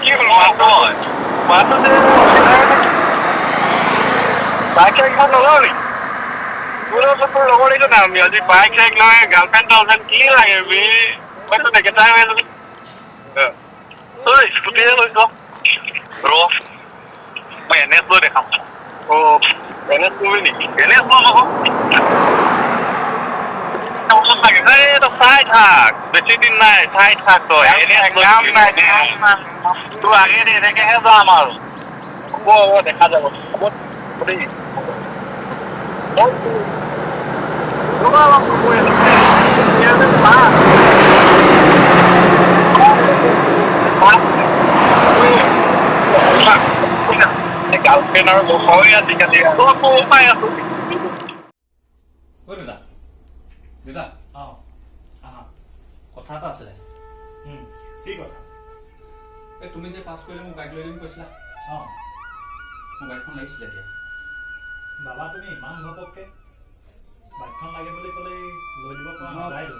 কি হ'ল মাতো যে বাইক চাইকখন নলওঁ নি তোৰ লগৰ এইটো নাম আজি বাইক চাইক লয় গাৰ্লফ্ৰেণ্ড টাৰ্লফ্ৰেণ্ড কি লাগে বে মইতো নেকেটাই হৈ আছো তই স্কুটিয়ে লৈছ ৰ মই NS লৈ দেখাম NS লবি নেকি NS লম আকৌ চাই থাক বেছি দিন নাই চাই থাক তই কাম নাই তোৰ আগে এনেকেহে যাম আৰু হ'ব দেখা যাব হ'ব দেই গাৰ্লফ্ৰেণ্ড আৰু হয় আজিকালি পাই আছো দেউতা কথা এটা আছিলে কি কথা এই তুমি যে পাছ কৰিলে মোক বাইক লৈ দিম কৈছিলা মোক বাইকখন লাগিছিলে এতিয়া বাবা তুমি ইমান ঘপককে বাইকখন লাগে বুলি ক'লে লৈ দিব পৰা নাযায়তো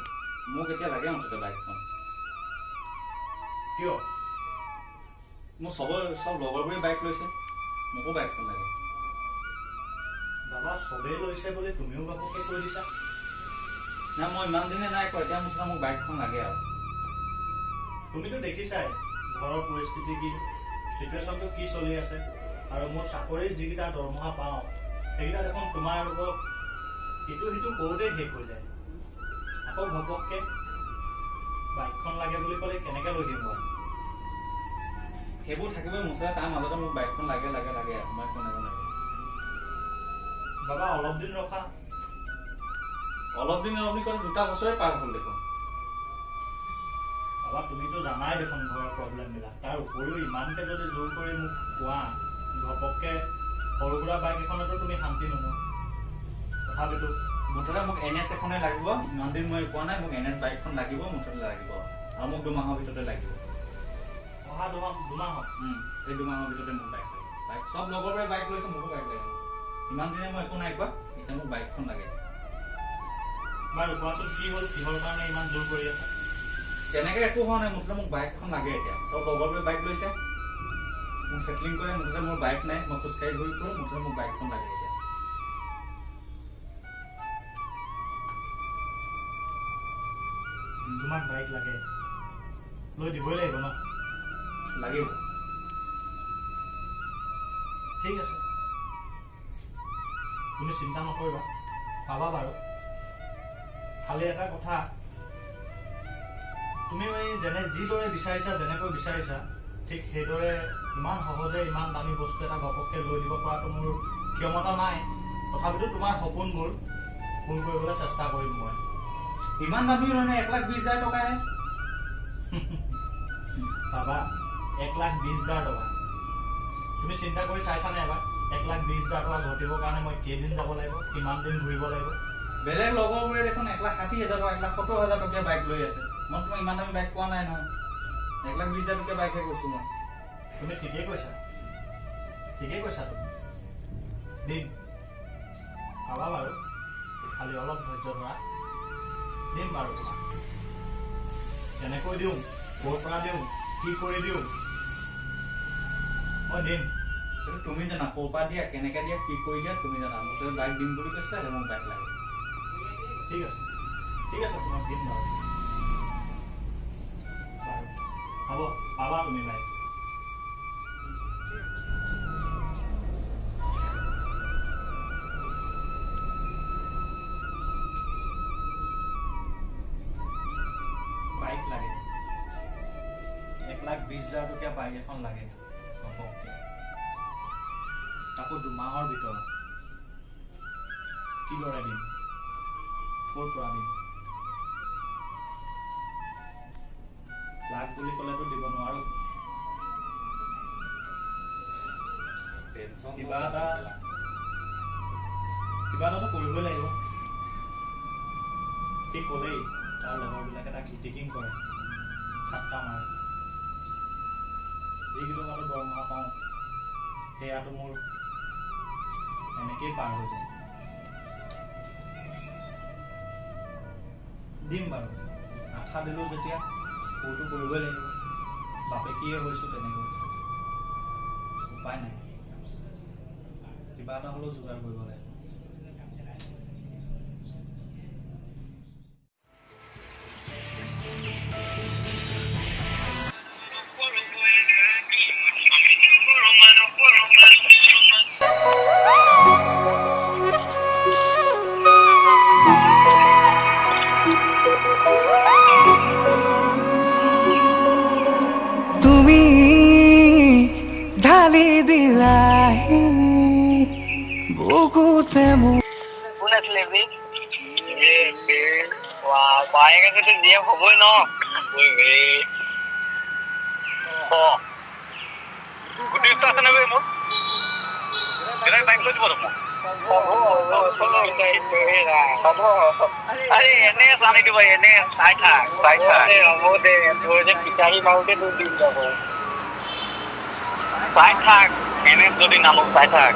মোক এতিয়া লাগে মুঠতে বাইকখন কিয় মোৰ চব লগৰবোৰে বাইক লৈছে মোকো বাইকখন লাগে বাবা চবেই লৈছে বুলি তুমিও ঘপককে কৈ দিছা না মই ইমান দিনে নাই কোৱা এতিয়া মুঠতে মোক বাইকখন লাগে আৰু তুমিতো দেখিছাই ঘৰৰ পৰিস্থিতি কি চিটুৱেশ্যনটো কি চলি আছে আৰু মোৰ চাকৰিৰ যিকেইটা দৰমহা পাওঁ সেইকেইটা দেখোন তোমাৰ লোকক ইটো সিটো কৰোঁতেই শেষ হৈ যায় আকৌ ঘপককে বাইকখন লাগে বুলি ক'লে কেনেকৈ লৈ দিম মই সেইবোৰ থাকিবই মুঠতে তাৰ মাজতে মোক বাইকখন লাগে মই একো নাজানো বাবা অলপ দিন ৰখা অলপ দিন ক'লে 2 বছৰে পাৰ হ'ল দেখোন বাবা তুমিতো জানাই দেখোন ঘৰৰ প্ৰব্লেমবিলাক তাৰ উপৰিও ইমানকৈ যদি জোৰ কৰি মোক কোৱা ঘপককৈ সৰু সুৰা বাইক এখনতো তুমি শান্তি নোহোৱা তথাপিতো মুঠতে মোক NS এখনে লাগিব ইমান দিন মই কোৱা নাই মোক NS বাইকখন লাগিব মুঠতে লাগিব আৰু মোক 2 মাহৰ ভিতৰতে লাগিব অহা দুমাহত এই 2 মাহৰ ভিতৰতে মোক বাইক লাগে বাইক চব লগৰবোৰে বাইক লৈছে মোকো বাইক লাগে ইমান দিনে মই একো নাই কোৱা এতিয়া মোক বাইকখন লাগে বাৰু কোৱাচোন কি হ'ল কিহৰ কাৰণে ইমান জোৰ কৰি আছা তেনেকৈ একো হোৱা নাই মুঠতে মোক বাইকখন লাগে এতিয়া চব লগৰবোৰে বাইক লৈছে মোক চেটলিং কৰে মুঠতে মোৰ বাইক নাই মই খোজকাঢ়ি ঘূৰি ফুৰোঁ মুঠতে মোক বাইকখন লাগে এতিয়া তোমাক বাইক লাগে লৈ দিবই লাগিব ন লাগিব ঠিক আছে তুমি চিন্তা নকৰিবা পাবা বাৰু খালি এটা কথা তুমি যিদৰে বিচাৰিছা যেনেকৈ বিচাৰিছা ঠিক সেইদৰে ইমান সহজে ইমান দামী বস্তু এটা ঘপককৈ লৈ দিব পৰাটো মোৰ ক্ষমতা নাই তথাপিতো তোমাৰ সপোনবোৰ পূৰ কৰিবলৈ চেষ্টা কৰিম মই ইমান দামী মানে 1,20,000 টকাহে বাবা 1,20,000 টকা তুমি চিন্তা কৰি চাইছানে এবাৰ 1,20,000 টকা ঘটিবৰ কাৰণে মই কেইদিন যাব লাগিব কিমান দিন ঘূৰিব লাগিব বেলেগ লগৰবোৰে দেখোন 1,60,000 টকা 1,70,000 টকীয়া বাইক লৈ আছে মই তোমাক ইমান দামী বাইক পোৱা নাই নহয় 1,20,000 টকীয়া বাইকহে কৈছোঁ মই তুমি ঠিকেই কৈছা তুমি দিম পাবা বাৰু খালি অলপ ধৈৰ্য ধৰা দিম বাৰু তোমাক কেনেকৈ দিওঁ ক'ৰ পৰা দিওঁ কি কৰি দিওঁ মই দিম কিন্তু তুমি জানা ক'ৰ পৰা দিয়া কেনেকৈ দিয়া কি কৰি দিয়া তুমি জানা মুঠতে বাইক দিম বুলি কৈছিলা মোক বাইক লাগে ঠিক আছে তোমাক দিম বাৰু হ'ব পাবা তুমি বাইক লাগে 1,20,000 টকীয়া বাইক এখন লাগে ঘপককৈ তাকো 2 মাহৰ ভিতৰত কিদৰে দিম ক'ৰ পৰা দিম লাখ বুলি ক'লেতো দিব নোৱাৰো কিবা এটাতো কৰিবই লাগিব সি ক'লেই তাৰ লগৰবিলাকে তাক ক্ৰিটিকিং কৰে ঠাট্টা মাৰে যিকেইটকাটো দৰমহা পাওঁ সেয়াটো মোৰ এনেকেই পাৰ হৈ যায় দিম বাৰু আশা দিলোঁ যেতিয়া পূৰটো কৰিবই লাগিব বাপেকে দেখিয়ে হৈছোঁ তেনেকৈ উপায় নাই কিবা এটা হ'লেও যোগাৰ কৰিব লাগে তুমি ঢালি দিলাহি বুকুতে কোন আছিলে বে বাইক যদি দিয়ে হ'বই ন গুটিটো আছে নে বে মোৰ এটাই বাইক লৈ দিব মোক আৰে এনে জানি দিব এনে চাই থাক হ'ব দে তোৰ যে পিটাহি মাৰোতে তোৰ দিন যাব চাই থাক এনে যদি নামো চাই থাক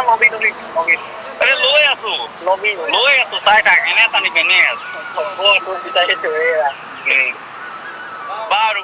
লবি আরে লৈ আছো চাই থাক এনে টানিম এনে হ'ব তোৰ পিটাহি থৈ বাৰু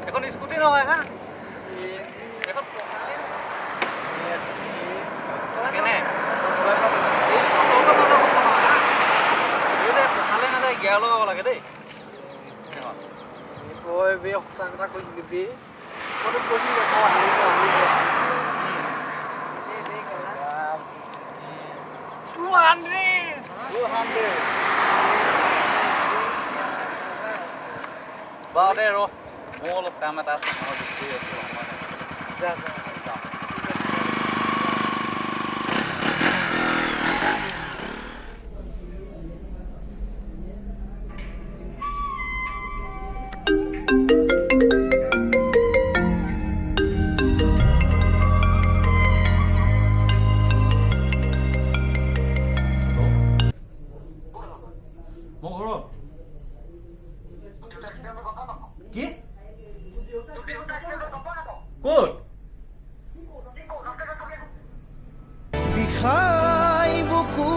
এখন স্কুটি নহয় হা কেনে পঠালে নাযায় গিয়াৰ লগাব লাগে দেই তই বে সঁচা কথা কৈ দিবি মই তোক কৈছিলো বাৰু দে ৰ মোৰ অলপ কাম এটা আছে মোৰ ঘৰত কি ক'ত বিষাই বুকু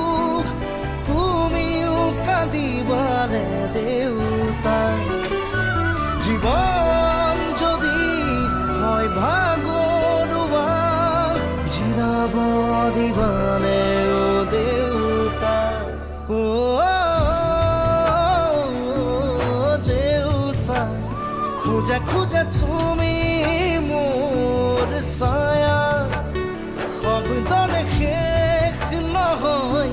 তুমিও কান্দিবানে দেউতা জীৱন যদি হয় ভাগৰুৱা জিৰাব দিবানে অ দেউতা দেউতা খোজা খোজা তুমি মোৰ ছায়া শব্দৰে শেষ নহয়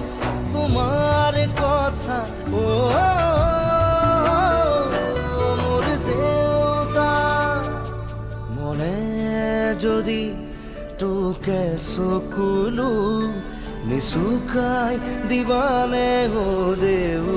তোমাৰ কথা মোৰ দেউতা মনে যদি তোকে চকুলো নিচুকাই দিবানে অ দেউ